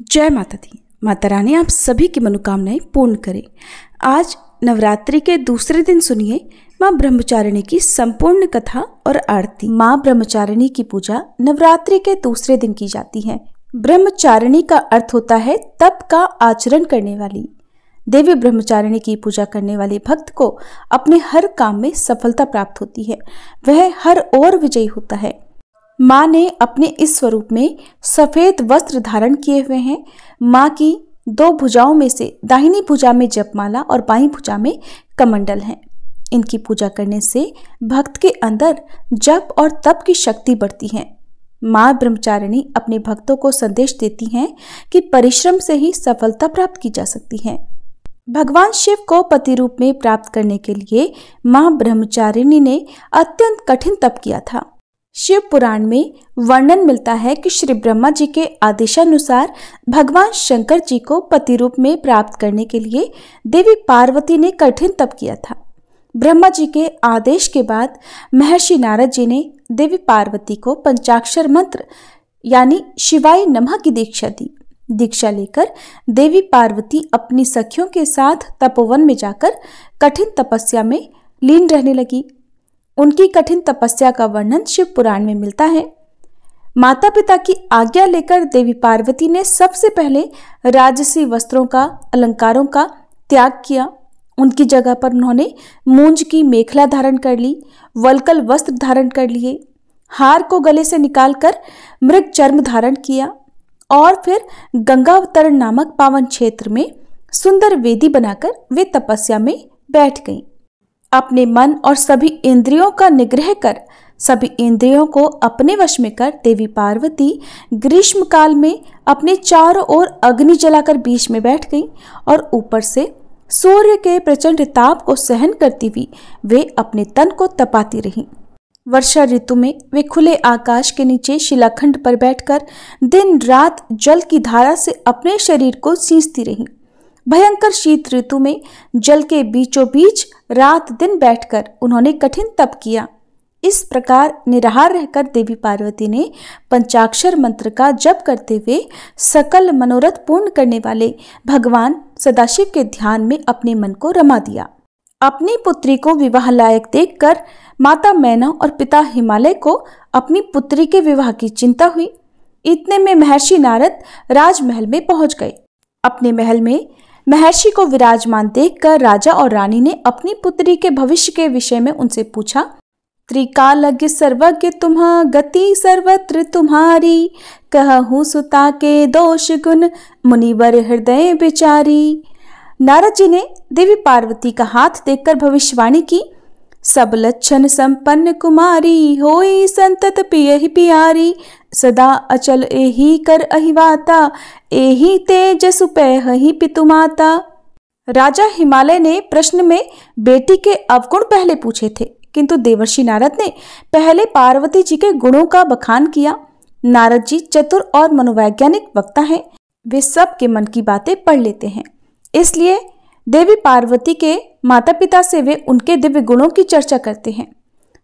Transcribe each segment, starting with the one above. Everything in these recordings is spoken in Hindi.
जय माता दी। माता रानी आप सभी की मनोकामनाएं पूर्ण करे। आज नवरात्रि के दूसरे दिन सुनिए माँ ब्रह्मचारिणी की संपूर्ण कथा और आरती। माँ ब्रह्मचारिणी की पूजा नवरात्रि के दूसरे दिन की जाती है। ब्रह्मचारिणी का अर्थ होता है तप का आचरण करने वाली। देवी ब्रह्मचारिणी की पूजा करने वाले भक्त को अपने हर काम में सफलता प्राप्त होती है, वह हर ओर विजयी होता है। माँ ने अपने इस स्वरूप में सफेद वस्त्र धारण किए हुए हैं। माँ की दो भुजाओं में से दाहिनी भुजा में जपमाला और बाईं भुजा में कमंडल है। इनकी पूजा करने से भक्त के अंदर जप और तप की शक्ति बढ़ती है। माँ ब्रह्मचारिणी अपने भक्तों को संदेश देती हैं कि परिश्रम से ही सफलता प्राप्त की जा सकती है। भगवान शिव को पति रूप में प्राप्त करने के लिए माँ ब्रह्मचारिणी ने अत्यंत कठिन तप किया था। शिव पुराण में वर्णन मिलता है कि श्री ब्रह्मा जी के आदेशानुसार भगवान शंकर जी को पति रूप में प्राप्त करने के लिए देवी पार्वती ने कठिन तप किया था। ब्रह्मा जी के आदेश के बाद महर्षि नारद जी ने देवी पार्वती को पंचाक्षर मंत्र यानी शिवाय नमः की दीक्षा दी। दीक्षा लेकर देवी पार्वती अपनी सखियों के साथ तपोवन में जाकर कठिन तपस्या में लीन रहने लगी। उनकी कठिन तपस्या का वर्णन शिव पुराण में मिलता है। माता पिता की आज्ञा लेकर देवी पार्वती ने सबसे पहले राजसी वस्त्रों का, अलंकारों का त्याग किया। उनकी जगह पर उन्होंने मूंज की मेखला धारण कर ली, वलकल वस्त्र धारण कर लिए, हार को गले से निकालकर मृग चर्म धारण किया और फिर गंगावतरण नामक पावन क्षेत्र में सुंदर वेदी बनाकर वे तपस्या में बैठ गईं। अपने मन और सभी इंद्रियों का निग्रह कर सभी इंद्रियों को अपने वश में कर देवी पार्वती ग्रीष्म काल में अपने चारों ओर अग्नि जलाकर बीच में बैठ गईं और ऊपर से सूर्य के प्रचंड ताप को सहन करती हुई वे अपने तन को तपाती रहीं। वर्षा ऋतु में वे खुले आकाश के नीचे शिलाखंड पर बैठकर दिन रात जल की धारा से अपने शरीर को सींचती रहीं। भयंकर शीत ऋतु में जल के बीचों बीच रात दिन बैठकर उन्होंने कठिन तप किया। इस प्रकार निराहार रहकर देवी पार्वती ने पंचाक्षर मंत्र का जप करते हुए सकल मनोरथ पूर्ण करने वाले भगवान सदाशिव के ध्यान में अपने मन को रमा दिया। अपनी पुत्री को विवाह लायक देखकर माता मैना और पिता हिमालय को अपनी पुत्री के विवाह की चिंता हुई। इतने में महर्षि नारद राजमहल में पहुंच गए। अपने महल में महर्षि को विराजमान देखकर राजा और रानी ने अपनी पुत्री के भविष्य के विषय में उनसे पूछा। त्रिकालज्ञ सर्वज्ञ तुम्हा गति सर्वत्र तुम्हारी, कहूँ सुता के दोष गुण मुनिवर हृदय विचारी। नारद जी ने देवी पार्वती का हाथ देखकर भविष्यवाणी की। सब लक्षण संपन्न कुमारी, होई संतत पियहि पियारी, सदा अचल एही कर अहिवाता, एही तेज सुपैहि पितुमाता। राजा हिमालय ने प्रश्न में बेटी के अवगुण पहले पूछे थे, किंतु देवर्षि नारद ने पहले पार्वती जी के गुणों का बखान किया। नारद जी चतुर और मनोवैज्ञानिक वक्ता हैं, वे सबके मन की बातें पढ़ लेते हैं। इसलिए देवी पार्वती के माता पिता से वे उनके दिव्य गुणों की चर्चा करते हैं।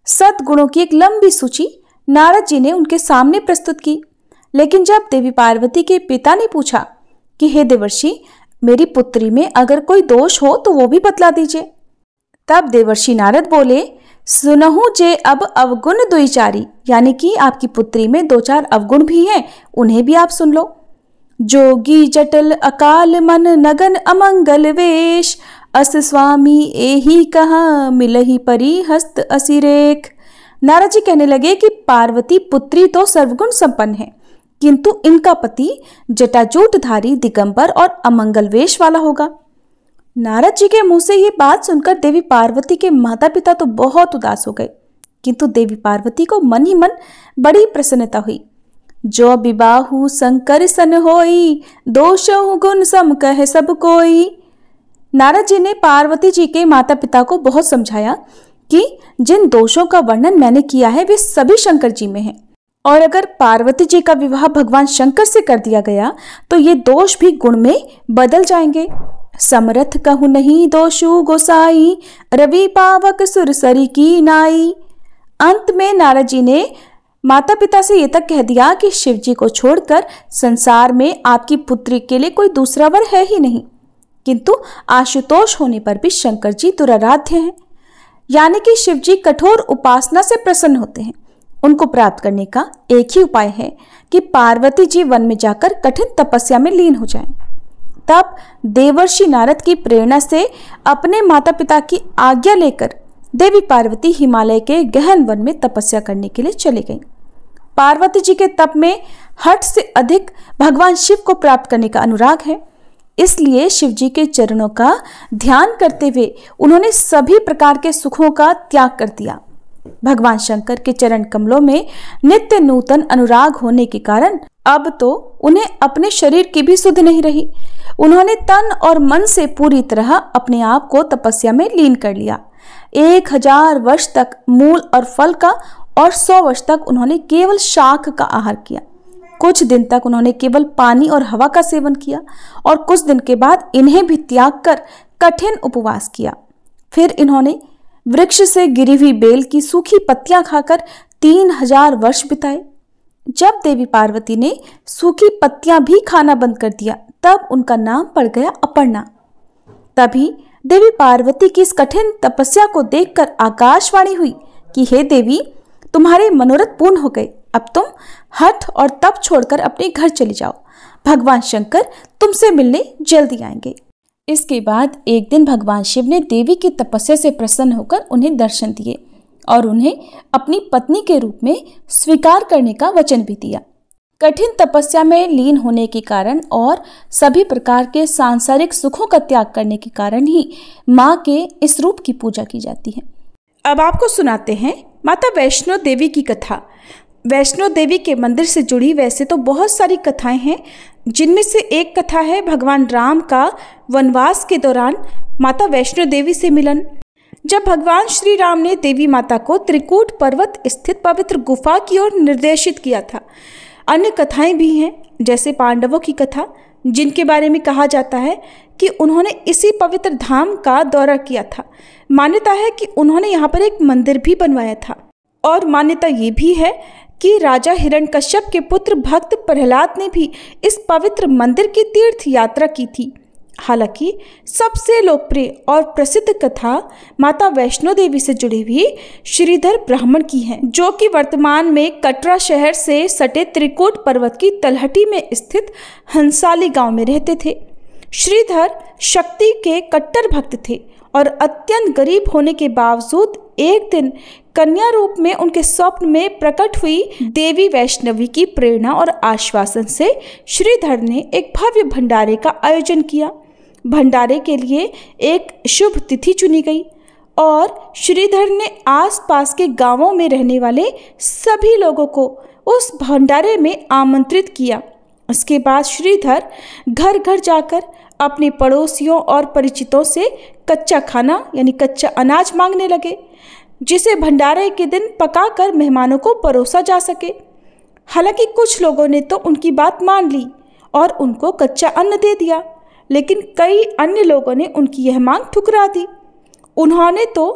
सद्गुणों की एक लंबी सूची नारद जी ने उनके सामने प्रस्तुत की। लेकिन जब देवी पार्वती के पिता ने पूछा कि हे देवर्षि, मेरी पुत्री में अगर कोई दोष हो तो वो भी बतला दीजिए, तब देवर्षि नारद बोले, सुनहु जे अब अवगुण दुईचारी, यानी कि आपकी पुत्री में 2-4 अवगुण भी हैं, उन्हें भी आप सुन लो। जोगी जटल अकाल मन नगन अमंगल वेश, अस स्वामी एही कहा मिलही परी हस्त असिरेख। नारद जी कहने लगे कि पार्वती पुत्री तो सर्वगुण संपन्न है, किंतु इनका पति जटाजूटधारी, दिगंबर और अमंगल वेश वाला होगा। नारद जी के मुंह से ये बात सुनकर देवी पार्वती के माता पिता तो बहुत उदास हो गए, किंतु देवी पार्वती को मन ही मन बड़ी प्रसन्नता हुई। जो विबाहु शंकर सन होई, दोषहु गुण सम कहे सब कोई। नारद जी ने पार्वती जी के माता पिता को बहुत समझाया कि जिन दोषों का वर्णन मैंने किया है वे सभी शंकर जी में हैं, और अगर पार्वती जी का विवाह भगवान शंकर से कर दिया गया तो ये दोष भी गुण में बदल जाएंगे। समरथ कहु नहीं दोषु गोसाई, रवि पावक सुरसरी की नाई। अंत में नारद जी ने माता पिता से ये तक कह दिया कि शिव जी को छोड़कर संसार में आपकी पुत्री के लिए कोई दूसरा वर है ही नहीं। किंतु आशुतोष होने पर भी शंकर जी दुराराध्य हैं, यानी कि शिव जी कठोर उपासना से प्रसन्न होते हैं। उनको प्राप्त करने का एक ही उपाय है कि पार्वती जी वन में जाकर कठिन तपस्या में लीन हो जाएं। तब देवर्षि नारद की प्रेरणा से अपने माता पिता की आज्ञा लेकर देवी पार्वती हिमालय के गहन वन में तपस्या करने के लिए चली गईं। पार्वती जी के तप में हठ से अधिक भगवान शिव को प्राप्त करने का अनुराग है, इसलिए शिव जी के चरणों का ध्यान करते हुए उन्होंने सभी प्रकार के सुखों का त्याग कर दिया। भगवान शंकर के चरण कमलों में नित्य नूतन अनुराग होने के कारण अब तो उन्हें अपने शरीर की भी सुध नहीं रही। उन्होंने तन और मन से पूरी तरह अपने आप को तपस्या में लीन कर लिया। 1000 वर्ष तक मूल और फल का और 100 वर्ष तक उन्होंने केवल शाक का आहार किया। कुछ दिन तक उन्होंने केवल पानी और हवा का सेवन किया और कुछ दिन के बाद इन्हें भी त्याग कर कठिन उपवास किया। फिर इन्होंने वृक्ष से गिरी हुई बेल की सूखी पत्तियां खाकर 3000 वर्ष बिताए। जब देवी पार्वती ने सूखी पत्तियां भी खाना बंद कर दिया, तब उनका नाम पड़ गया अपर्णा। तभी देवी पार्वती की इस कठिन तपस्या को देखकर आकाशवाणी हुई कि हे देवी, तुम्हारे मनोरथ पूर्ण हो गए। अब तुम हठ और तप छोड़कर अपने घर चली जाओ। भगवान शंकर तुमसे मिलने जल्दी आएंगे। इसके बाद एक दिन भगवान शिव ने देवी की तपस्या से प्रसन्न होकर उन्हें दर्शन दिए और उन्हें अपनी पत्नी के रूप में स्वीकार करने का वचन भी दिया। कठिन तपस्या में लीन होने के कारण और सभी प्रकार के सांसारिक सुखों का त्याग करने के कारण ही माँ के इस रूप की पूजा की जाती है। अब आपको सुनाते हैं माता वैष्णो देवी की कथा। वैष्णो देवी के मंदिर से जुड़ी वैसे तो बहुत सारी कथाएं हैं, जिनमें से एक कथा है भगवान राम का वनवास के दौरान माता वैष्णो देवी से मिलन। जब भगवान श्री राम ने देवी माता को त्रिकूट पर्वत स्थित पवित्र गुफा की ओर निर्देशित किया था। अन्य कथाएं भी हैं, जैसे पांडवों की कथा, जिनके बारे में कहा जाता है कि उन्होंने इसी पवित्र धाम का दौरा किया था। मान्यता है कि उन्होंने यहाँ पर एक मंदिर भी बनवाया था, और मान्यता ये भी है कि राजा हिरण्यकश्यप के पुत्र भक्त प्रहलाद ने भी इस पवित्र मंदिर की तीर्थ यात्रा की थी। हालांकि सबसे लोकप्रिय और प्रसिद्ध कथा माता वैष्णो देवी से जुड़ी हुई श्रीधर ब्राह्मण की है, जो कि वर्तमान में कटरा शहर से सटे त्रिकूट पर्वत की तलहटी में स्थित हंसाली गांव में रहते थे। श्रीधर शक्ति के कट्टर भक्त थे और अत्यंत गरीब होने के बावजूद एक दिन कन्या रूप में उनके स्वप्न में प्रकट हुई देवी वैष्णवी की प्रेरणा और आश्वासन से श्रीधर ने एक भव्य भंडारे का आयोजन किया। भंडारे के लिए एक शुभ तिथि चुनी गई और श्रीधर ने आसपास के गांवों में रहने वाले सभी लोगों को उस भंडारे में आमंत्रित किया। उसके बाद श्रीधर घर घर जाकर अपने पड़ोसियों और परिचितों से कच्चा खाना यानी कच्चा अनाज मांगने लगे, जिसे भंडारे के दिन पकाकर मेहमानों को परोसा जा सके। हालांकि कुछ लोगों ने तो उनकी बात मान ली और उनको कच्चा अन्न दे दिया, लेकिन कई अन्य लोगों ने उनकी यह मांग ठुकरा दी। उन्होंने तो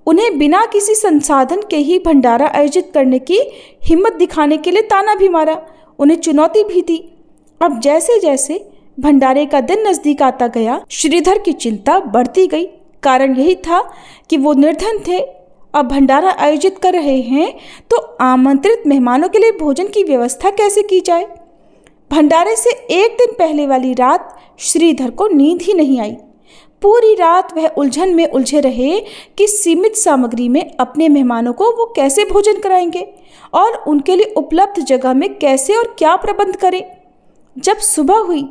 उन्हें बिना किसी संसाधन के ही भंडारा आयोजित करने की हिम्मत दिखाने के लिए ताना भी मारा, उन्हें चुनौती भी दी। अब जैसे जैसे भंडारे का दिन नजदीक आता गया, श्रीधर की चिंता बढ़ती गई। कारण यही था कि वो निर्धन थे। अब भंडारा आयोजित कर रहे हैं तो आमंत्रित मेहमानों के लिए भोजन की व्यवस्था कैसे की जाए। भंडारे से एक दिन पहले वाली रात श्रीधर को नींद ही नहीं आई। पूरी रात वह उलझन में उलझे रहे कि सीमित सामग्री में अपने मेहमानों को वो कैसे भोजन कराएंगे और उनके लिए उपलब्ध जगह में कैसे और क्या प्रबंध करें। जब सुबह हुई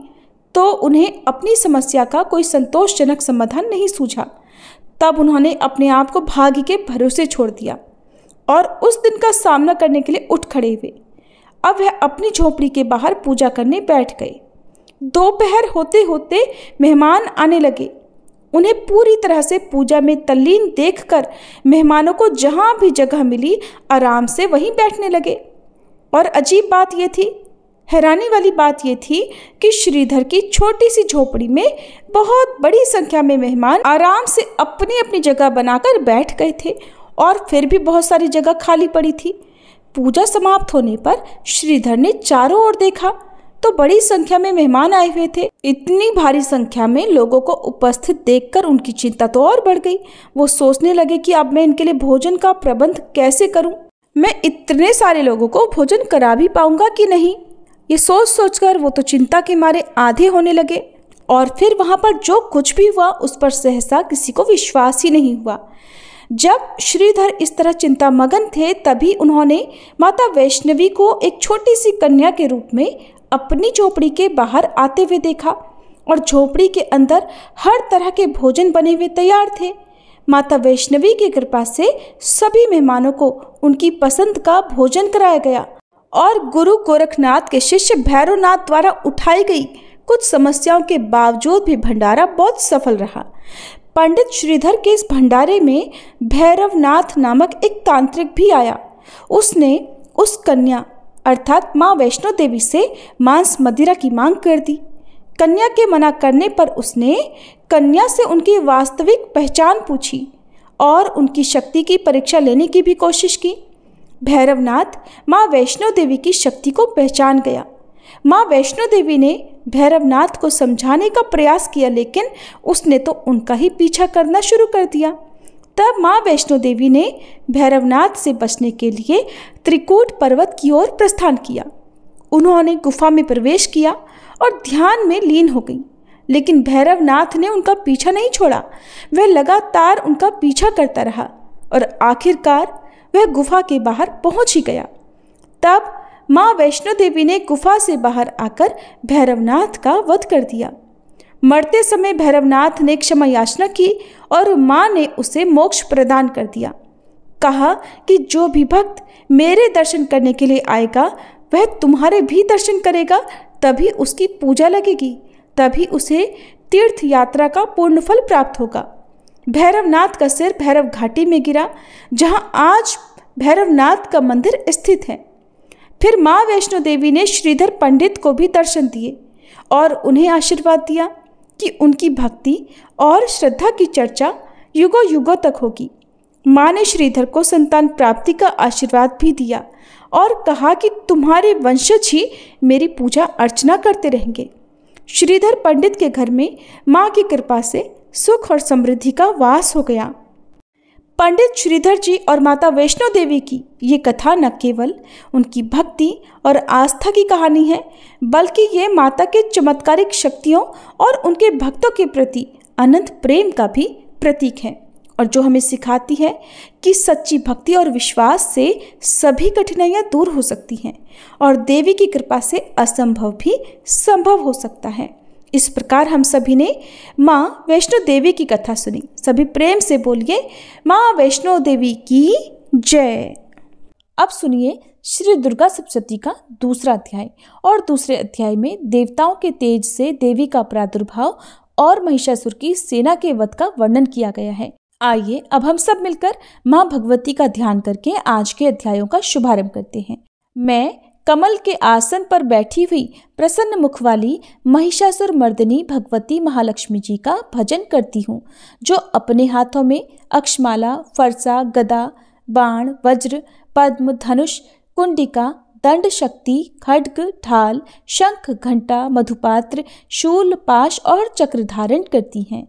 तो उन्हें अपनी समस्या का कोई संतोषजनक समाधान नहीं सूझा। तब उन्होंने अपने आप को भाग्य के भरोसे छोड़ दिया और उस दिन का सामना करने के लिए उठ खड़े हुए। अब वह अपनी झोपड़ी के बाहर पूजा करने बैठ गए। दोपहर होते होते मेहमान आने लगे। उन्हें पूरी तरह से पूजा में तल्लीन देखकर मेहमानों को जहाँ भी जगह मिली आराम से वहीं बैठने लगे। और अजीब बात यह थी, हैरानी वाली बात यह थी कि श्रीधर की छोटी सी झोपड़ी में बहुत बड़ी संख्या में मेहमान आराम से अपनी अपनी जगह बनाकर बैठ गए थे और फिर भी बहुत सारी जगह खाली पड़ी थी। पूजा समाप्त होने पर श्रीधर ने चारों ओर देखा तो बड़ी संख्या में मेहमान आए हुए थे। इतनी भारी संख्या में लोगों को उपस्थित देखकर उनकी चिंता तो और बढ़ गई। वो सोचने लगे कि अब मैं इनके लिए भोजन का प्रबंध कैसे करूं? मैं इतने सारे लोगों को भोजन करा भी पाऊंगा कि नहीं? ये सोच सोचकर वो तो चिंता के मारे आधे होने लगे। और फिर वहां पर जो कुछ भी हुआ उस पर सहसा किसी को विश्वास ही नहीं हुआ। जब श्रीधर इस तरह चिंतामग्न थे तभी उन्होंने माता वैष्णवी को एक छोटी सी कन्या के रूप में अपनी झोपड़ी के बाहर आते हुए देखा और झोपड़ी के अंदर हर तरह के भोजन बने हुए तैयार थे। माता वैष्णवी की कृपा से सभी मेहमानों को उनकी पसंद का भोजन कराया गया और गुरु गोरखनाथ के शिष्य भैरवनाथ द्वारा उठाई गई कुछ समस्याओं के बावजूद भी भंडारा बहुत सफल रहा। पंडित श्रीधर के इस भंडारे में भैरवनाथ नामक एक तांत्रिक भी आया। उसने उस कन्या अर्थात माँ वैष्णो देवी से मांस मदिरा की मांग कर दी। कन्या के मना करने पर उसने कन्या से उनकी वास्तविक पहचान पूछी और उनकी शक्ति की परीक्षा लेने की भी कोशिश की। भैरवनाथ माँ वैष्णो देवी की शक्ति को पहचान गया। माँ वैष्णो देवी ने भैरवनाथ को समझाने का प्रयास किया लेकिन उसने तो उनका ही पीछा करना शुरू कर दिया। तब माँ वैष्णो देवी ने भैरवनाथ से बचने के लिए त्रिकूट पर्वत की ओर प्रस्थान किया। उन्होंने गुफा में प्रवेश किया और ध्यान में लीन हो गई, लेकिन भैरवनाथ ने उनका पीछा नहीं छोड़ा। वह लगातार उनका पीछा करता रहा और आखिरकार वह गुफा के बाहर पहुंच ही गया। तब माँ वैष्णो देवी ने गुफा से बाहर आकर भैरवनाथ का वध कर दिया। मरते समय भैरवनाथ ने क्षमा याचना की और माँ ने उसे मोक्ष प्रदान कर दिया। कहा कि जो भी भक्त मेरे दर्शन करने के लिए आएगा वह तुम्हारे भी दर्शन करेगा, तभी उसकी पूजा लगेगी, तभी उसे तीर्थ यात्रा का पूर्ण फल प्राप्त होगा। भैरवनाथ का सिर भैरव घाटी में गिरा जहां आज भैरवनाथ का मंदिर स्थित है। फिर माँ वैष्णो देवी ने श्रीधर पंडित को भी दर्शन दिए और उन्हें आशीर्वाद दिया कि उनकी भक्ति और श्रद्धा की चर्चा युगों युगों तक होगी। माँ ने श्रीधर को संतान प्राप्ति का आशीर्वाद भी दिया और कहा कि तुम्हारे वंशज ही मेरी पूजा अर्चना करते रहेंगे। श्रीधर पंडित के घर में माँ की कृपा से सुख और समृद्धि का वास हो गया। पंडित श्रीधर जी और माता वैष्णो देवी की ये कथा न केवल उनकी भक्ति और आस्था की कहानी है, बल्कि ये माता के चमत्कारिक शक्तियों और उनके भक्तों के प्रति अनंत प्रेम का भी प्रतीक है, और जो हमें सिखाती है कि सच्ची भक्ति और विश्वास से सभी कठिनाइयाँ दूर हो सकती हैं और देवी की कृपा से असंभव भी संभव हो सकता है। इस प्रकार हम सभी ने माँ वैष्णो देवी की कथा सुनी। सभी प्रेम से बोलिए माँ वैष्णो देवी की जय। अब सुनिए श्री दुर्गा सप्तशती का दूसरा अध्याय, और दूसरे अध्याय में देवताओं के तेज से देवी का प्रादुर्भाव और महिषासुर की सेना के वध का वर्णन किया गया है। आइए अब हम सब मिलकर माँ भगवती का ध्यान करके आज के अध्यायों का शुभारंभ करते हैं। मैं कमल के आसन पर बैठी हुई प्रसन्न मुख वाली महिषासुर मर्दिनी भगवती महालक्ष्मी जी का भजन करती हूँ, जो अपने हाथों में अक्षमाला, फरसा, गदा, बाण, वज्र, पद्म, धनुष, कुंडिका, दंड शक्ति, खड्ग, ढाल, शंख, घंटा, मधुपात्र, शूल, पाश और चक्र धारण करती हैं।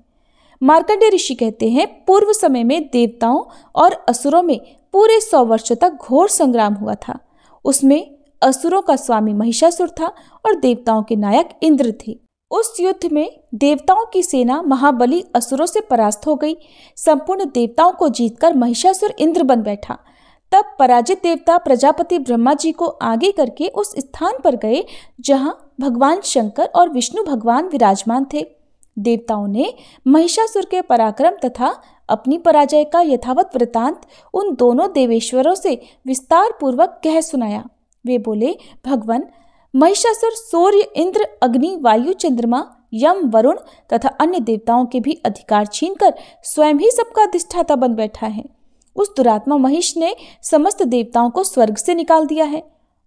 मार्कंडेय ऋषि कहते हैं, पूर्व समय में देवताओं और असुरों में पूरे 100 वर्षों तक घोर संग्राम हुआ था। उसमें असुरों का स्वामी महिषासुर था और देवताओं के नायक इंद्र थे। उस युद्ध में देवताओं की सेना महाबली असुरों से परास्त हो गई। संपूर्ण देवताओं को जीतकर महिषासुर इंद्र बन बैठा। तब पराजित देवता प्रजापति ब्रह्मा जी को आगे करके उस स्थान पर गए जहां भगवान शंकर और विष्णु भगवान विराजमान थे। देवताओं ने महिषासुर के पराक्रम तथा अपनी पराजय का यथावत वृतांत उन दोनों देवेश्वरों से विस्तार पूर्वक कह सुनाया। वे बोले, भगवान, महिषासुर सूर्य, इंद्र, अग्नि, वायु, चंद्रमा, यम, वरुण तथा अन्य देवताओं के भी अधिकार छीनकर स्वयं ही सबका अधिष्ठाता बन बैठा है। उस दुरात्मा महिष ने समस्त देवताओं को स्वर्ग से निकाल दिया है।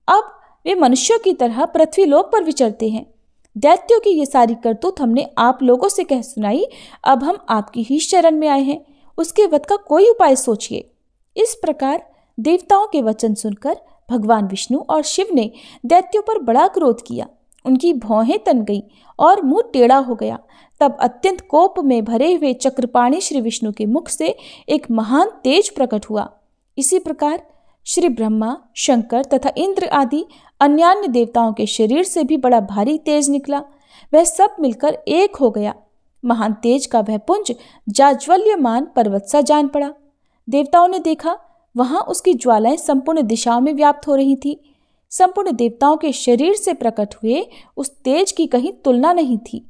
अब वे मनुष्यों की तरह पृथ्वी लोक पर विचरते हैं। दैत्यों की ये सारी करतूत हमने आप लोगों से कह सुनाई। अब हम आपकी ही शरण में आए हैं, उसके वध का कोई उपाय सोचिए। इस प्रकार देवताओं के वचन सुनकर भगवान विष्णु और शिव ने दैत्यों पर बड़ा क्रोध किया। उनकी भौहें तन गई और मुंह टेढ़ा हो गया। तब अत्यंत कोप में भरे हुए चक्रपाणी श्री विष्णु के मुख से एक महान तेज प्रकट हुआ। इसी प्रकार श्री ब्रह्मा, शंकर तथा इंद्र आदि अन्यान्य देवताओं के शरीर से भी बड़ा भारी तेज निकला। वह सब मिलकर एक हो गया। महान तेज का वह पुंज जाज्वल्यमान पर्वत सा जान पड़ा। देवताओं ने देखा, वहां उसकी ज्वालाएं संपूर्ण दिशाओं में व्याप्त हो रही थी। संपूर्ण देवताओं के शरीर से प्रकट हुए उस तेज की कहीं तुलना नहीं थी।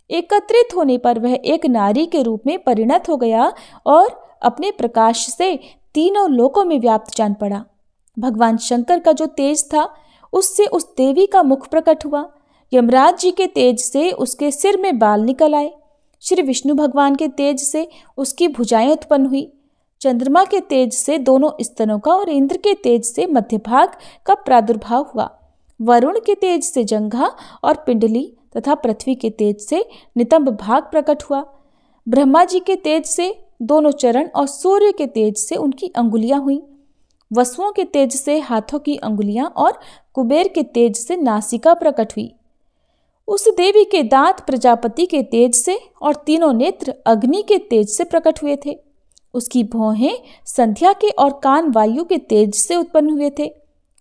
एकत्रित होने पर वह एक नारी के रूप में परिणत हो गया और अपने प्रकाश से तीनों लोकों में व्याप्त जान पड़ा। भगवान शंकर का जो तेज था, उससे उस देवी का मुख प्रकट हुआ। यमराज जी के तेज से उसके सिर में बाल निकल आए। श्री विष्णु भगवान के तेज से उसकी भुजाएं उत्पन्न हुई। चंद्रमा के तेज से दोनों स्तनों का और इंद्र के तेज से मध्य भाग का प्रादुर्भाव हुआ। वरुण के तेज से जंघा और पिंडली तथा पृथ्वी के तेज से नितंब भाग प्रकट हुआ। ब्रह्मा जी के तेज से दोनों चरण और सूर्य के तेज से उनकी अंगुलियां हुई। वसुओं के तेज से हाथों की अंगुलियां और कुबेर के तेज से नासिका प्रकट हुई। उस देवी के दांत प्रजापति के तेज से और तीनों नेत्र अग्नि के तेज से प्रकट हुए थे। उसकी भौहें संध्या के और कान वायु के तेज से उत्पन्न हुए थे।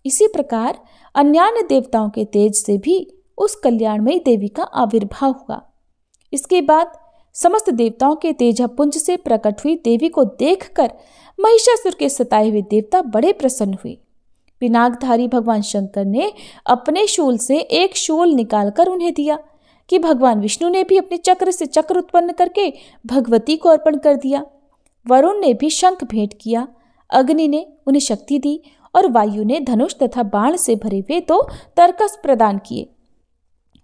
इसी प्रकार अन्यान्य देवताओं के तेज से भी उस कल्याणमयी देवी का आविर्भाव हुआ। इसके बाद समस्त देवताओं के तेजपुंज से प्रकट हुई देवी को देखकर महिषासुर के सताए हुए देवता बड़े प्रसन्न हुए। पिनाकधारी भगवान शंकर ने अपने शूल से एक शूल निकालकर उन्हें दिया कि भगवान विष्णु ने भी अपने चक्र से चक्र उत्पन्न करके भगवती को अर्पण कर दिया। वरुण ने भी शंख भेंट किया। अग्नि ने उन्हें शक्ति दी और वायु ने धनुष तथा बाण से भरे हुए 2 तरकस प्रदान किए।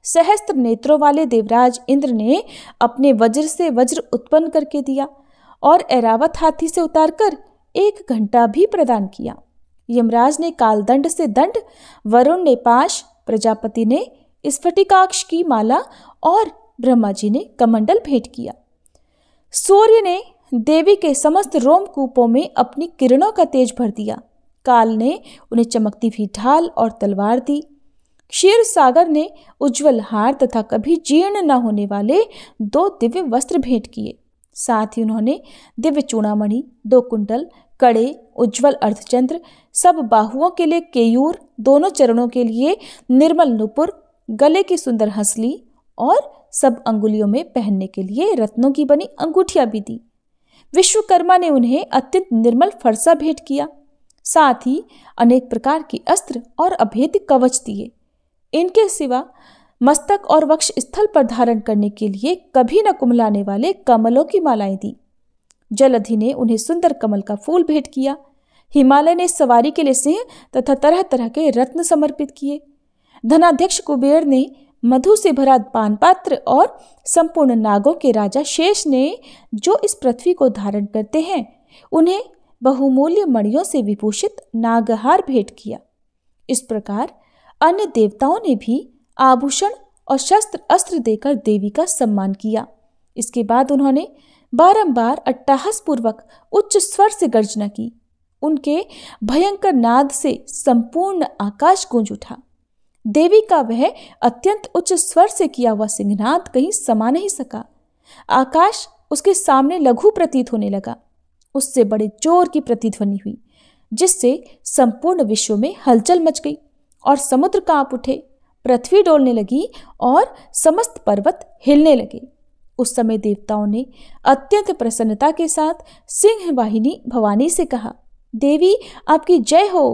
सहस्त्र नेत्रों वाले देवराज इंद्र ने अपने वज्र से वज्र उत्पन्न करके दिया और ऐरावत हाथी से उतारकर 1 घंटा भी प्रदान किया। यमराज ने कालदंड से दंड, वरुण ने पाश, प्रजापति ने स्फटिकाक्ष की माला और ब्रह्मा जी ने कमंडल भेंट किया। सूर्य ने देवी के समस्त रोमकूपों में अपनी किरणों का तेज भर दिया। काल ने उन्हें चमकती हुई ढाल और तलवार दी। क्षीर सागर ने उज्जवल हार तथा कभी जीर्ण न होने वाले 2 दिव्य वस्त्र भेंट किए। साथ ही उन्होंने दिव्य चूड़ामणि, 2 कुंडल, कड़े, उज्जवल अर्धचंद्र, सब बाहुओं के लिए केयूर, दोनों चरणों के लिए निर्मल नुपुर, गले की सुंदर हंसली और सब अंगुलियों में पहनने के लिए रत्नों की बनी अंगूठियां भी दी। विश्वकर्मा ने उन्हें अत्यंत निर्मल फरसा भेंट किया। साथ ही अनेक प्रकार के अस्त्र और अभेद्य कवच दिए। इनके सिवा मस्तक और वक्ष स्थल पर धारण करने के लिए कभी न कुमलाने वाले कमलों की मालाएं दी। जलधि ने उन्हें सुंदर कमल का फूल भेंट किया। हिमालय ने सवारी के लिए सिंह तथा तरह तरह के रत्न समर्पित किए। धनाध्यक्ष कुबेर ने मधु से भरा पान पात्र और संपूर्ण नागों के राजा शेष ने, जो इस पृथ्वी को धारण करते हैं, उन्हें बहुमूल्य मणियों से विभूषित नागहार भेंट किया। इस प्रकार अन्य देवताओं ने भी आभूषण और शस्त्र अस्त्र देकर देवी का सम्मान किया। इसके बाद उन्होंने बारंबार अट्टहास पूर्वक उच्च स्वर से गर्जना की। उनके भयंकर नाद से संपूर्ण आकाश गूंज उठा। देवी का वह अत्यंत उच्च स्वर से किया हुआ सिंहनाद कहीं समा नहीं सका। आकाश उसके सामने लघु प्रतीत होने लगा। उससे बड़े जोर की प्रतिध्वनि हुई, जिससे संपूर्ण विश्व में हलचल मच गई और समुद्र कांप उठे, पृथ्वी डोलने लगी और समस्त पर्वत हिलने लगे। उस समय देवताओं ने अत्यंत प्रसन्नता के साथ सिंह वाहिनी भवानी से कहा, देवी आपकी जय हो।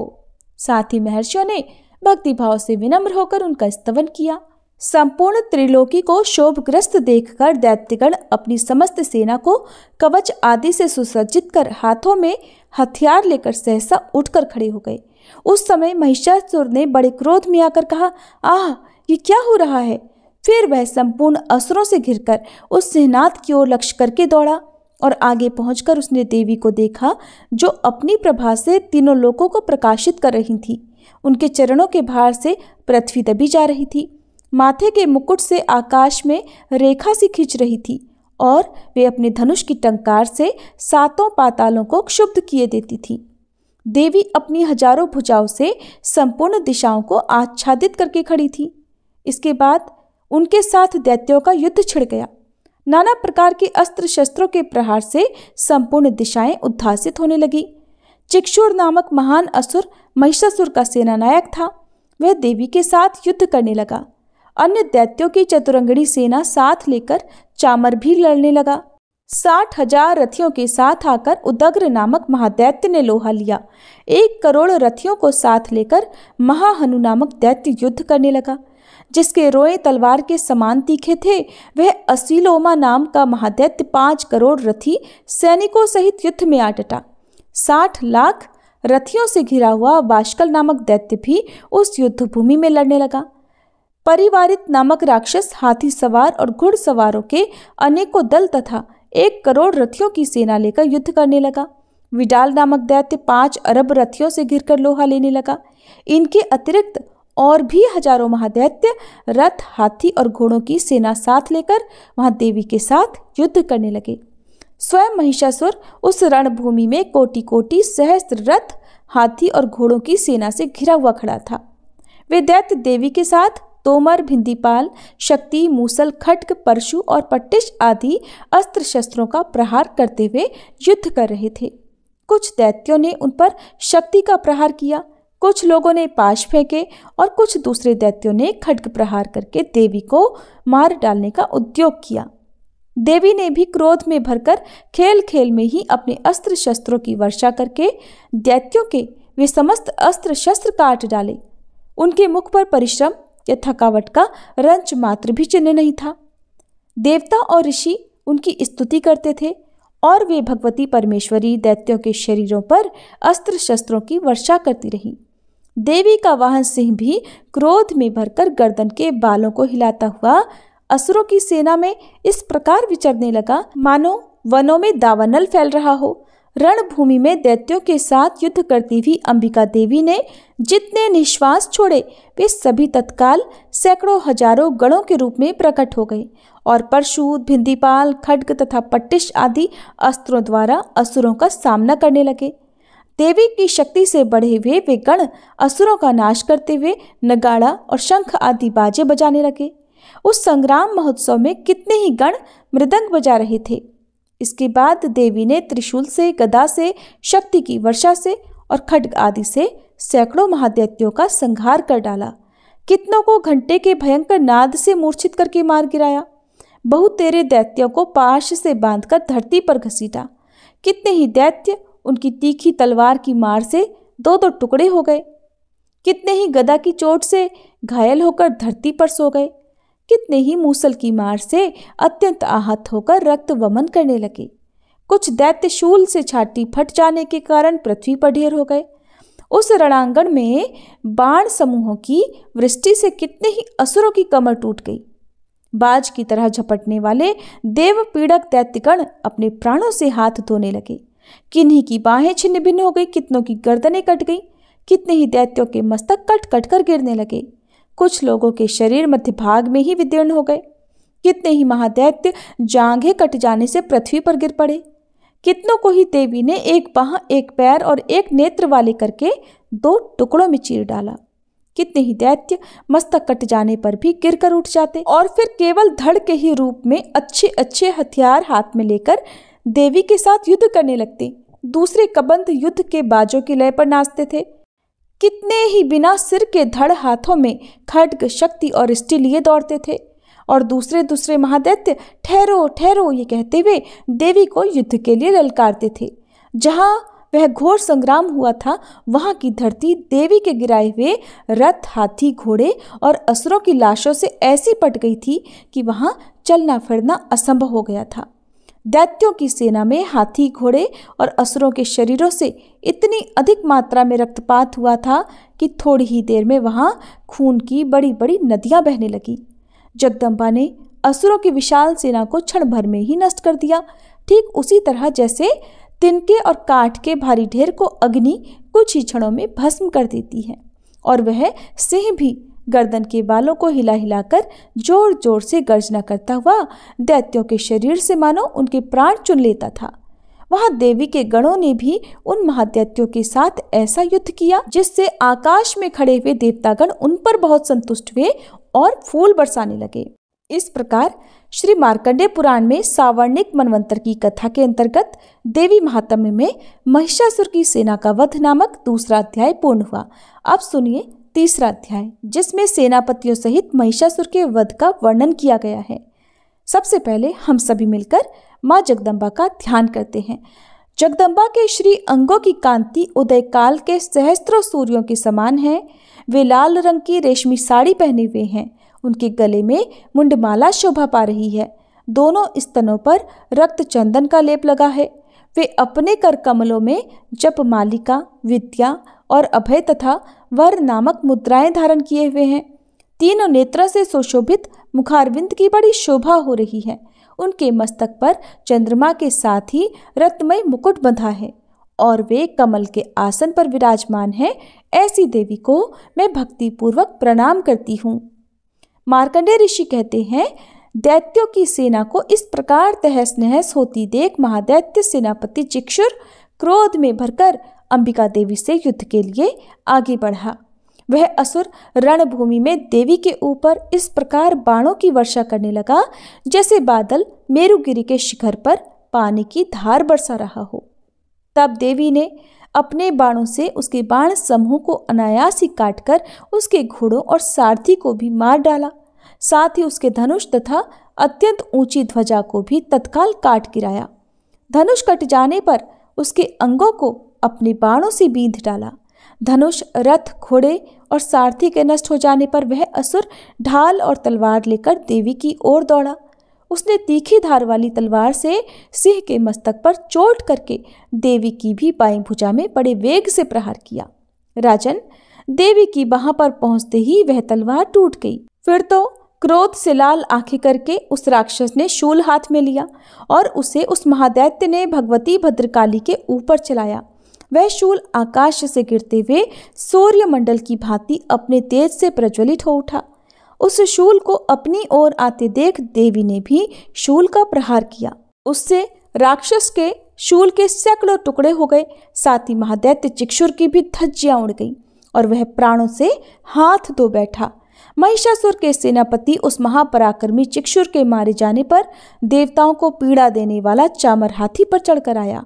साथ ही महर्षियों ने भक्ति भाव से विनम्र होकर उनका स्तवन किया। संपूर्ण त्रिलोकी को शोभग्रस्त देखकर दैत्यगण अपनी समस्त सेना को कवच आदि से सुसज्जित कर हाथों में हथियार लेकर सहसा उठकर खड़े हो गए। उस समय महिषासुर ने बड़े क्रोध में आकर कहा, आह, ये क्या हो रहा है। फिर वह संपूर्ण असुरों से घिरकर उस सिंहनाद की ओर लक्ष्य करके दौड़ा और आगे पहुंचकर उसने देवी को देखा, जो अपनी प्रभा से तीनों लोकों को प्रकाशित कर रही थी। उनके चरणों के भार से पृथ्वी दबी जा रही थी। माथे के मुकुट से आकाश में रेखा सी खींच रही थी और वे अपने धनुष की टंकार से 7 पातालों को क्षुब्ध किए देती थी। देवी अपनी हजारों भुजाओं से संपूर्ण दिशाओं को आच्छादित करके खड़ी थी। इसके बाद उनके साथ दैत्यों का युद्ध छिड़ गया। नाना प्रकार के अस्त्र शस्त्रों के प्रहार से संपूर्ण दिशाएं उद्भासित होने लगी। चिक्षुर नामक महान असुर महिषासुर का सेनानायक था। वह देवी के साथ युद्ध करने लगा। अन्य दैत्यों की चतुरंगड़ी सेना साथ लेकर चामर भी लड़ने लगा। 60,000 रथियों के साथ आकर उदग्र नामक महादैत्य ने लोहा लिया। 1 करोड़ रथियों को साथ लेकर महाहनु नामक दैत्य युद्ध करने लगा। जिसके रोए तलवार के समान तीखे थे, वह असीलोमा नाम का महादैत्य 5 करोड़ रथी सैनिकों सहित युद्ध में आ डटा। 60 लाख रथियों से घिरा हुआ बाष्कल नामक दैत्य भी उस युद्ध भूमि में लड़ने लगा। परिवारित नामक राक्षस हाथी सवार और घुड़सवारों के अनेकों दल तथा 1 करोड़ रथियों की सेना लेकर युद्ध करने लगा। विडाल नामक दैत्य 5 अरब रथियों से घिरकर लोहा लेने लगा। इनके अतिरिक्त और भी हजारों महादैत्य रथ, हाथी और घोड़ों की सेना साथ लेकर वहां देवी के साथ युद्ध करने लगे। स्वयं महिषासुर उस रणभूमि में कोटि कोटि सहस्त्र रथ, हाथी और घोड़ों की सेना से घिरा हुआ खड़ा था। वे दैत्य देवी के साथ तोमर, भिंदीपाल, शक्ति, मूसल, खड्ग, परशु और पट्टिश आदि अस्त्र शस्त्रों का प्रहार करते हुए युद्ध कर रहे थे। कुछ दैत्यों ने उन पर शक्ति का प्रहार किया, कुछ लोगों ने पाश फेंके और कुछ दूसरे दैत्यों ने खड्ग प्रहार करके देवी को मार डालने का उद्योग किया। देवी ने भी क्रोध में भरकर खेल खेल में ही अपने अस्त्र शस्त्रों की वर्षा करके दैत्यों के वे समस्त अस्त्र शस्त्र काट डाले। उनके मुख पर परिश्रम या थकावट का रंच मात्र भी चिन्ह नहीं था। देवता और ऋषि उनकी स्तुति करते थे और वे भगवती परमेश्वरी दैत्यों के शरीरों पर अस्त्र शस्त्रों की वर्षा करती रही। देवी का वाहन सिंह भी क्रोध में भरकर गर्दन के बालों को हिलाता हुआ असुरों की सेना में इस प्रकार विचरने लगा मानो वनों में दावानल फैल रहा हो। रणभूमि में दैत्यों के साथ युद्ध करती हुई अंबिका देवी ने जितने निश्वास छोड़े वे सभी तत्काल सैकड़ों हजारों गणों के रूप में प्रकट हो गए और परशु, भिंदीपाल, खड्ग तथा पट्टिश आदि अस्त्रों द्वारा असुरों का सामना करने लगे। देवी की शक्ति से बढ़े हुए वे गण असुरों का नाश करते हुए नगाड़ा और शंख आदि बाजे बजाने लगे। उस संग्राम महोत्सव में कितने ही गण मृदंग बजा रहे थे। इसके बाद देवी ने त्रिशूल से, गदा से, शक्ति की वर्षा से और खड्ग आदि से सैकड़ों महादैत्यों का संहार कर डाला। कितनों को घंटे के भयंकर नाद से मूर्छित करके मार गिराया। बहुत तेरे दैत्यों को पाश से बांधकर धरती पर घसीटा। कितने ही दैत्य उनकी तीखी तलवार की मार से 2-2 टुकड़े हो गए। कितने ही गदा की चोट से घायल होकर धरती पर सो गए। कितने ही मूसल की मार से अत्यंत आहत होकर रक्त वमन करने लगे। कुछ दैत्य शूल से छाती फट जाने के कारण पृथ्वी पर ढेर हो गए। उस रणांगण में बाण समूहों की वृष्टि से कितने ही असुरों की कमर टूट गई। बाज की तरह झपटने वाले देव पीड़क दैत्यगण अपने प्राणों से हाथ धोने लगे। किन्हीं की बाहें छिन्न भिन्न हो गई, कितनों की गर्दनें कट गई। कितने ही दैत्यों के मस्तक कट कट कर गिरने लगे। कुछ लोगों के शरीर मध्य भाग में ही विदीर्ण हो गए। कितने ही महादैत्य जांघें कट जाने से पृथ्वी पर गिर पड़े। कितनों को ही देवी ने 1 बाह, 1 पैर और 1 नेत्र वाले करके 2 टुकड़ों में चीर डाला। कितने ही दैत्य मस्तक कट जाने पर भी गिरकर उठ जाते और फिर केवल धड़ के ही रूप में अच्छे अच्छे हथियार हाथ में लेकर देवी के साथ युद्ध करने लगते। दूसरे कबंध युद्ध के बाजों की लय पर नाचते थे। कितने ही बिना सिर के धड़ हाथों में खड्ग, शक्ति और इष्टि लिए दौड़ते थे और दूसरे महादैत्य ठहरो ठहरो ये कहते हुए देवी को युद्ध के लिए ललकारते थे। जहां वह घोर संग्राम हुआ था वहां की धरती देवी के गिराए हुए रथ, हाथी, घोड़े और असुरों की लाशों से ऐसी पट गई थी कि वहां चलना फिरना असंभव हो गया था। दैत्यों की सेना में हाथी, घोड़े और असुरों के शरीरों से इतनी अधिक मात्रा में रक्तपात हुआ था कि थोड़ी ही देर में वहां खून की बड़ी बड़ी नदियां बहने लगी। जगदम्बा ने असुरों की विशाल सेना को क्षण भर में ही नष्ट कर दिया। ठीक उसी तरह जैसे तिनके और काठ के भारी ढेर को अग्नि कुछ ही क्षणों में भस्म कर देती है, और वह सिंह भी गर्दन के बालों को हिला हिलाकर जोर जोर से गर्जना करता हुआ दैत्यों के शरीर से मानो उनके प्राण चुन लेता था। वहां देवी के गणों ने भी उन महादैत्यों के साथ ऐसा युद्ध किया जिससे आकाश में खड़े हुए देवतागण उन पर बहुत संतुष्ट हुए और फूल बरसाने लगे। इस प्रकार श्री मार्कंडेय पुराण में सावर्णिक मनवंतर की कथा के अंतर्गत देवी महात्म्य में महिषासुर की सेना का वध नामक दूसरा अध्याय पूर्ण हुआ। अब सुनिए तीसरा अध्याय, जिसमें सेनापतियों सहित महिषासुर के वध का वर्णन किया गया है। सबसे पहले हम सभी मिलकर माँ जगदम्बा का ध्यान करते हैं। जगदम्बा के श्री अंगों की कांति उदय काल के सहस्त्रों सूर्यों के समान है। वे लाल रंग की रेशमी साड़ी पहने हुए हैं। उनके गले में मुंडमाला शोभा पा रही है। दोनों स्तनों पर रक्त चंदन का लेप लगा है। वे अपने कर कमलों में जप मालिका, विद्या और अभय तथा वर नामक मुद्राएं धारण किए हुए हैं। तीनों नेत्रों से सुशोभित मुखारविंद की बड़ी शोभा हो रही है। उनके मस्तक पर चंद्रमा के साथ ही रत्नमय मुकुट बंधा है और वे कमल के आसन पर विराजमान है। ऐसी देवी को मैं भक्ति पूर्वक प्रणाम करती हूँ। मार्कंडेय ऋषि कहते हैं, दैत्यों की सेना को इस प्रकार तहस नहस होती देख महादैत्य सेनापति चिक्षुर क्रोध में भरकर अंबिका देवी से युद्ध के लिए आगे बढ़ा। वह असुर रणभूमि में देवी के ऊपर इस प्रकार बाणों की वर्षा करने लगा जैसे बादल मेरुगिरी के शिखर पर पानी की धार बरसा रहा हो। तब देवी ने अपने बाणों से उसके बाण समूह को अनायास ही काटकर उसके घोड़ों और सारथी को भी मार डाला। साथ ही उसके धनुष तथा अत्यंत ऊंची ध्वजा को भी तत्काल काट गिराया। धनुष कट जाने पर उसके अंगों को अपने बाणों से बींध डाला। धनुष, रथ, घोड़े और सारथी के नष्ट हो जाने पर वह असुर ढाल और तलवार लेकर देवी की ओर दौड़ा। उसने तीखी धार वाली तलवार से सिंह के मस्तक पर चोट करके देवी की भी बाईं भुजा में बड़े वेग से प्रहार किया। राजन, देवी की बाह पर पहुंचते ही वह तलवार टूट गई। फिर तो क्रोध से लाल आंखें करके उस राक्षस ने शूल हाथ में लिया और उसे उस महादैत्य ने भगवती भद्रकाली के ऊपर चलाया। वह शूल आकाश से गिरते हुए सूर्य मंडल की भांति अपने तेज से प्रज्वलित हो उठा। उस शूल को अपनी ओर आते देख देवी ने भी शूल का प्रहार किया। उससे राक्षस के शूल के सैकड़ों टुकड़े हो गए। साथ ही महादैत्य चिक्षुर की भी धज्जियां उड़ गईं और वह प्राणों से हाथ धो बैठा। महिषासुर के सेनापति उस महापराक्रमी चिक्षुर के मारे जाने पर देवताओं को पीड़ा देने वाला चामर हाथी पर चढ़कर आया।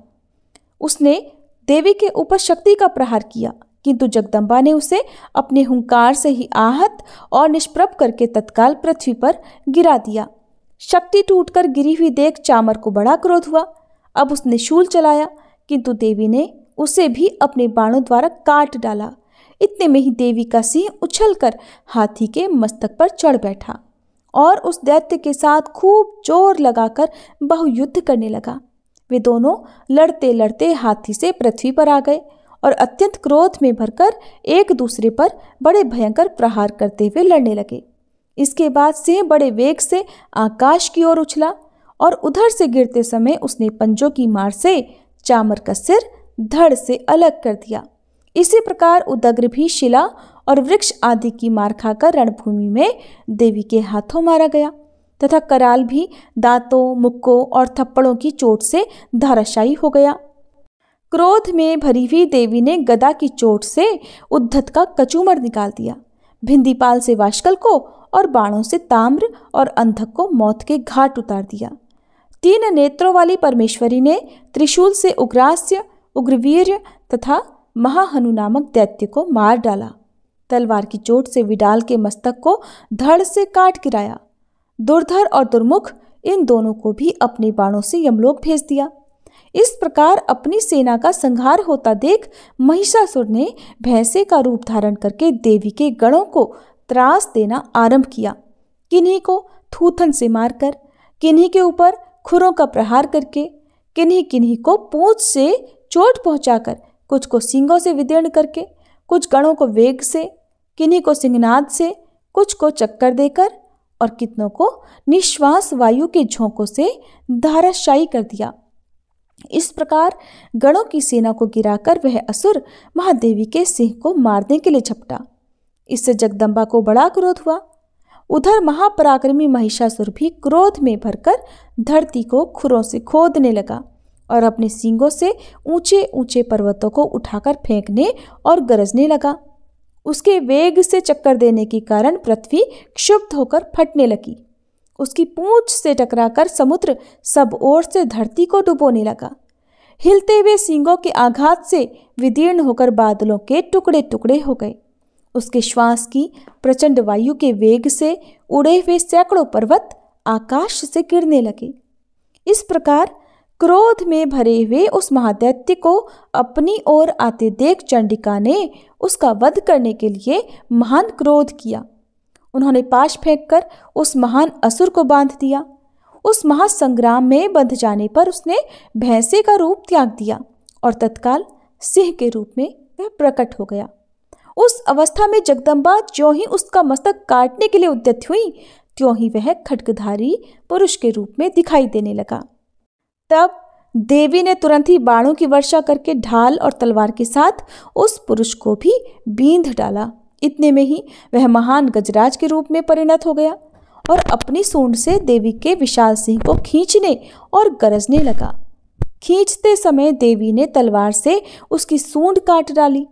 उसने देवी के ऊपर शक्ति का प्रहार किया, किंतु जगदम्बा ने उसे अपने हुंकार से ही आहत और निष्प्रभ करके तत्काल पृथ्वी पर गिरा दिया। शक्ति टूटकर गिरी हुई देख चामर को बड़ा क्रोध हुआ। अब उसने शूल चलाया, किंतु देवी ने उसे भी अपने बाणों द्वारा काट डाला। इतने में ही देवी का सिंह उछलकर हाथी के मस्तक पर चढ़ बैठा और उस दैत्य के साथ खूब जोर लगाकर बहुयुद्ध करने लगा। वे दोनों लड़ते लड़ते हाथी से पृथ्वी पर आ गए और अत्यंत क्रोध में भरकर एक दूसरे पर बड़े भयंकर प्रहार करते हुए लड़ने लगे। इसके बाद सिंह बड़े वेग से आकाश की ओर उछला और उधर से गिरते समय उसने पंजों की मार से चामर का सिर धड़ से अलग कर दिया। इसी प्रकार उदग्र भी शिला और वृक्ष आदि की मार खाकर रणभूमि में देवी के हाथों मारा गया तथा कराल भी दांतों, मुक्कों और थप्पड़ों की चोट से धराशायी हो गया। क्रोध में भरी हुई देवी ने गदा की चोट से उद्धत का कचूमर निकाल दिया। भिंदीपाल से वाशकल को और बाणों से ताम्र और अंधक को मौत के घाट उतार दिया। 3 नेत्रों वाली परमेश्वरी ने त्रिशूल से उग्रास्य, उग्रवीर्य तथा महाहनु नामक दैत्य को मार डाला। तलवार की चोट से विडाल के मस्तक को धड़ से काट गिराया। दुर्धर और दुर्मुख इन दोनों को भी अपने बाणों से यमलोक भेज दिया। इस प्रकार अपनी सेना का संहार होता देख महिषासुर ने भैंसे का रूप धारण करके देवी के गणों को त्रास देना आरंभ किया। किन्हीं को थूथन से मारकर, किन्हीं के ऊपर खुरों का प्रहार करके, किन्हीं किन्हीं को पूंछ से चोट पहुंचाकर, कुछ को सींगों से विदीर्ण करके, कुछ गणों को वेग से, किन्हीं को सिंहनाद से, कुछ को चक्कर देकर और कितनों को निश्वास वायु के झोंकों से धाराशायी कर दिया। इस प्रकार गणों की सेना को गिराकर वह असुर महादेवी के सिंह को मारने के लिए झपटा। इससे जगदम्बा को बड़ा क्रोध हुआ। उधर महापराक्रमी महिषासुर भी क्रोध में भरकर धरती को खुरों से खोदने लगा और अपने सींगों से ऊंचे ऊंचे पर्वतों को उठाकर फेंकने और गरजने लगा। उसके वेग से चक्कर देने के कारण पृथ्वी क्षुब्ध होकर फटने लगी। उसकी पूंछ से टकराकर समुद्र सब ओर से धरती को डुबोने लगा। हिलते हुए सींगों के आघात से विदीर्ण होकर बादलों के टुकड़े टुकड़े हो गए। उसके श्वास की प्रचंड वायु के वेग से उड़े हुए सैकड़ों पर्वत आकाश से गिरने लगे। इस प्रकार क्रोध में भरे हुए उस महादैत्य को अपनी ओर आते देख चंडिका ने उसका वध करने के लिए महान क्रोध किया। उन्होंने पाश फेंककर उस महान असुर को बांध दिया। उस महासंग्राम में बंध जाने पर उसने भैंसे का रूप त्याग दिया और तत्काल सिंह के रूप में वह प्रकट हो गया। उस अवस्था में जगदम्बा ज्यों ही उसका मस्तक काटने के लिए उद्यत हुई, त्यों ही वह खड्गधारी पुरुष के रूप में दिखाई देने लगा। तब देवी ने तुरंत ही बाणों की वर्षा करके ढाल और तलवार के साथ उस पुरुष को भी बींध डाला। इतने में ही वह महान गजराज के रूप में परिणत हो गया और अपनी सूंड से देवी के विशाल सिंह को खींचने और गरजने लगा। खींचते समय देवी ने तलवार से उसकी सूंड काट डाली।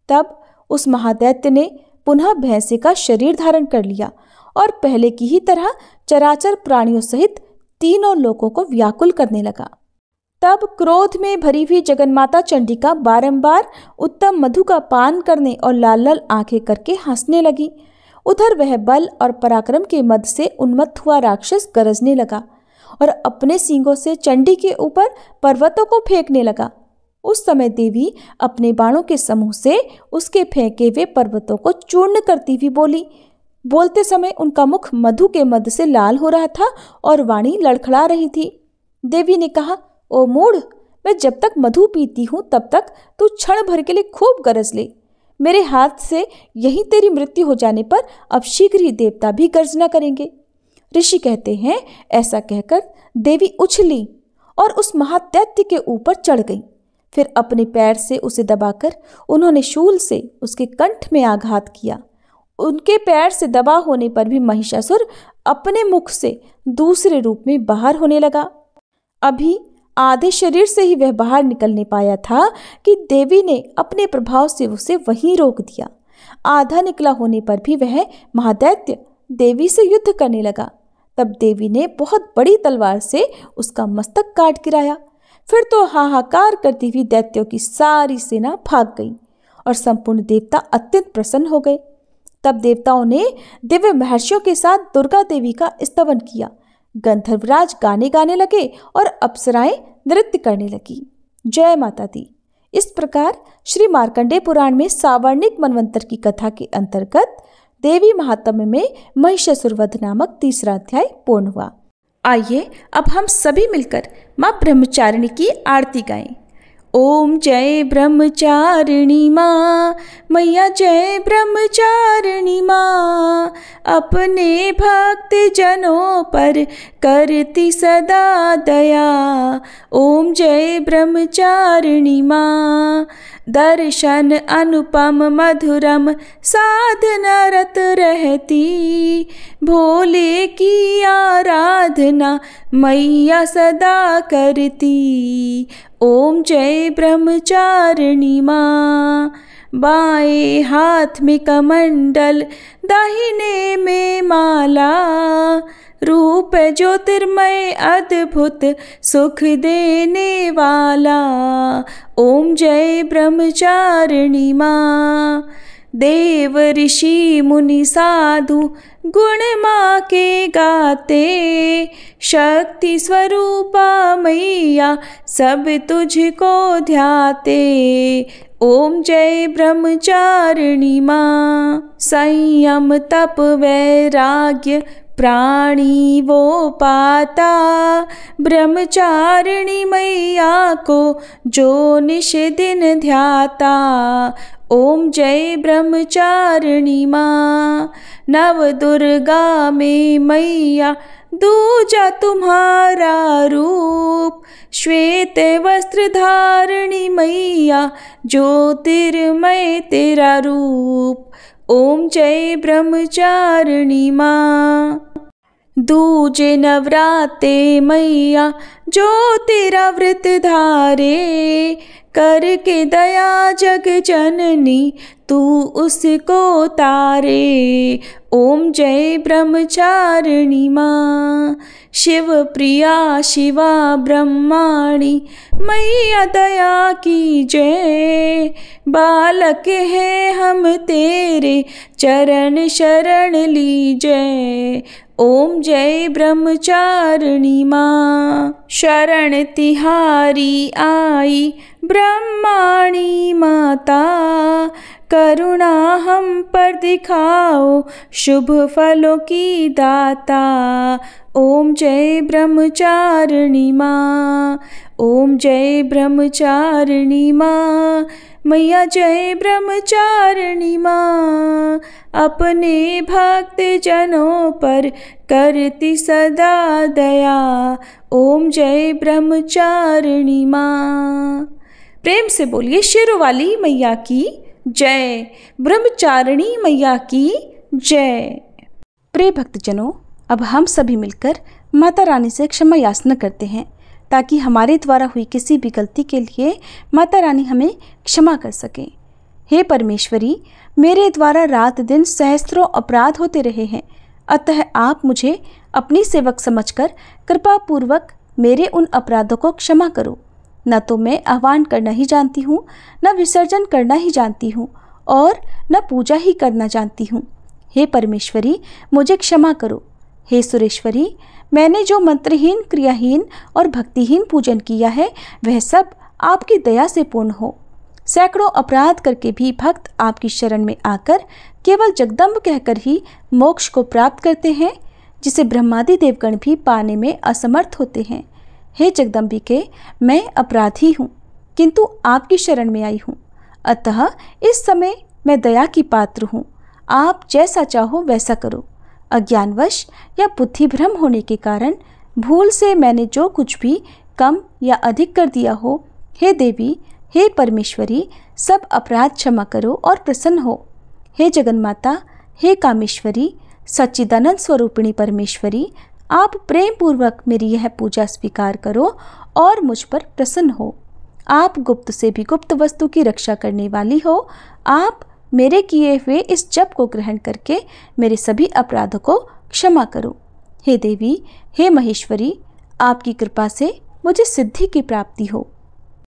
तब उस महादैत्य ने पुनः भैंसे का शरीर धारण कर लिया और पहले की ही तरह चराचर प्राणियों सहित तीनों लोगों को व्याकुल करने लगा। तब क्रोध में भरी हुई जगन्माता चंडिका बारंबार उत्तम मधु का पान करने और लाल लाल आंखें करके हंसने लगी। उधर वह बल और पराक्रम के मद से उन्मत्त हुआ राक्षस गरजने लगा और अपने सींगों से चंडी के ऊपर पर्वतों को फेंकने लगा। उस समय देवी अपने बाणों के समूह से उसके फेंके हुए पर्वतों को चूर्ण करती हुई बोली। बोलते समय उनका मुख मधु के मद से लाल हो रहा था और वाणी लड़खड़ा रही थी। देवी ने कहा, ओ मूढ़, मैं जब तक मधु पीती हूँ तब तक तू क्षण भर के लिए खूब गरज ले। मेरे हाथ से यही तेरी मृत्यु हो जाने पर अब शीघ्र ही देवता भी गर्जना करेंगे। ऋषि कहते हैं, ऐसा कहकर देवी उछली और उस महादैत्य के ऊपर चढ़ गई। फिर अपने पैर से उसे दबाकर उन्होंने शूल से उसके कंठ में आघात किया। उनके पैर से दबा होने पर भी महिषासुर अपने मुख से दूसरे रूप में बाहर होने लगा। अभी आधे शरीर से ही वह बाहर निकलने पाया था कि देवी ने अपने प्रभाव से उसे वहीं रोक दिया। आधा निकला होने पर भी वह महादैत्य देवी से युद्ध करने लगा। तब देवी ने बहुत बड़ी तलवार से उसका मस्तक काट गिराया। फिर तो हाहाकार करती हुई दैत्यों की सारी सेना भाग गई और संपूर्ण देवता अत्यंत प्रसन्न हो गए। तब देवताओं ने दिव्य महर्षियों के साथ दुर्गा देवी का स्तवन किया। गंधर्वराज गाने गाने लगे और अप्सराएं नृत्य करने लगी। जय माता दी। इस प्रकार श्री मार्कंडेय पुराण में सावर्णिक मनवंतर की कथा के अंतर्गत देवी महात्म्य में महिषासुर वध नामक तीसरा अध्याय पूर्ण हुआ। आइए अब हम सभी मिलकर माँ ब्रह्मचारिणी की आरती गाएं। ओम जय ब्रह्मचारिणी माँ, मैया जय ब्रह्मचारिणी माँ, अपने भक्त जनों पर करती सदा दया। ओम जय ब्रह्मचारिणी माँ, दर्शन अनुपम मधुरम साधना रत रहती, भोले की आराधना मैया सदा करती। ओम जय ब्रह्मचारिणी माँ, बाएं हाथ में कमंडल दाहिने में माला, रूप ज्योतिर्मय अद्भुत सुख देने वाला। ओम जय ब्रह्मचारिणी माँ, देव ऋषि मुनि साधु गुण माँ के गाते, शक्ति स्वरूपा मैया सब तुझको ध्याते। ओम जय ब्रह्मचारिणी माँ, संयम तप वैराग्य प्राणी वो पाता, ब्रह्मचारिणी मैया को जो निश दिन ध्याता। ओम जय ब्रह्मचारिणी माँ, नव दुर्गा में मैया दूजा तुम्हारा रूप, श्वेत वस्त्र धारिणी मैया ज्योतिर्मय तेरा रूप। ओम जय ब्रह्मचारिणी माँ, दूजे नवराते मैया जो तेरा व्रत धारे, करके दया जग जननी तू उसको तारे। ओम जय ब्रह्मचारिणी माँ, शिव प्रिया शिवा ब्रह्माणी मैया दया की जय। बालक है हम तेरे चरण शरण लीजय। ओम जय ब्रह्मचारिणी माँ, शरण तिहारी आई ब्रह्माणी माता, करुणा हम पर दिखाओ शुभ फलों की दाता। ओम जय ब्रह्मचारिणी माँ, ओम जय ब्रह्मचारिणी माँ, मैया जय ब्रह्मचारिणी माँ। अपने भक्त जनों पर करती सदा दया। ओम जय ब्रह्मचारिणी माँ। प्रेम से बोलिए शेरों वाली मैया की जय, ब्रह्मचारिणी मैया की जय। प्रिय भक्तजनों, अब हम सभी मिलकर माता रानी से क्षमा याचना करते हैं ताकि हमारे द्वारा हुई किसी भी गलती के लिए माता रानी हमें क्षमा कर सके। हे परमेश्वरी, मेरे द्वारा रात दिन सहस्त्रों अपराध होते रहे हैं, अतः आप मुझे अपनी सेवक समझकर कृपा पूर्वक मेरे उन अपराधों को क्षमा करो। न तो मैं आह्वान करना ही जानती हूँ, न विसर्जन करना ही जानती हूँ, और न पूजा ही करना जानती हूँ। हे परमेश्वरी, मुझे क्षमा करो। हे सुरेश्वरी, मैंने जो मंत्रहीन, क्रियाहीन और भक्तिहीन पूजन किया है वह सब आपकी दया से पूर्ण हो। सैकड़ों अपराध करके भी भक्त आपकी शरण में आकर केवल जगदम्ब कहकर ही मोक्ष को प्राप्त करते हैं, जिसे ब्रह्मादि देवगण भी पाने में असमर्थ होते हैं। हे जगदम्बिके, मैं अपराधी हूँ, किंतु आपकी शरण में आई हूँ, अतः इस समय मैं दया की पात्र हूँ। आप जैसा चाहो वैसा करो। अज्ञानवश या बुद्धि भ्रम होने के कारण भूल से मैंने जो कुछ भी कम या अधिक कर दिया हो, हे देवी, हे परमेश्वरी, सब अपराध क्षमा करो और प्रसन्न हो। हे जगन्माता, हे कामेश्वरी, सच्चिदानंद स्वरूपिणी परमेश्वरी, आप प्रेम पूर्वक मेरी यह पूजा स्वीकार करो और मुझ पर प्रसन्न हो। आप गुप्त से भी गुप्त वस्तु की रक्षा करने वाली हो। आप मेरे किए हुए इस जप को ग्रहण करके मेरे सभी अपराधों को क्षमा करो। हे देवी, हे महेश्वरी, आपकी कृपा से मुझे सिद्धि की प्राप्ति हो।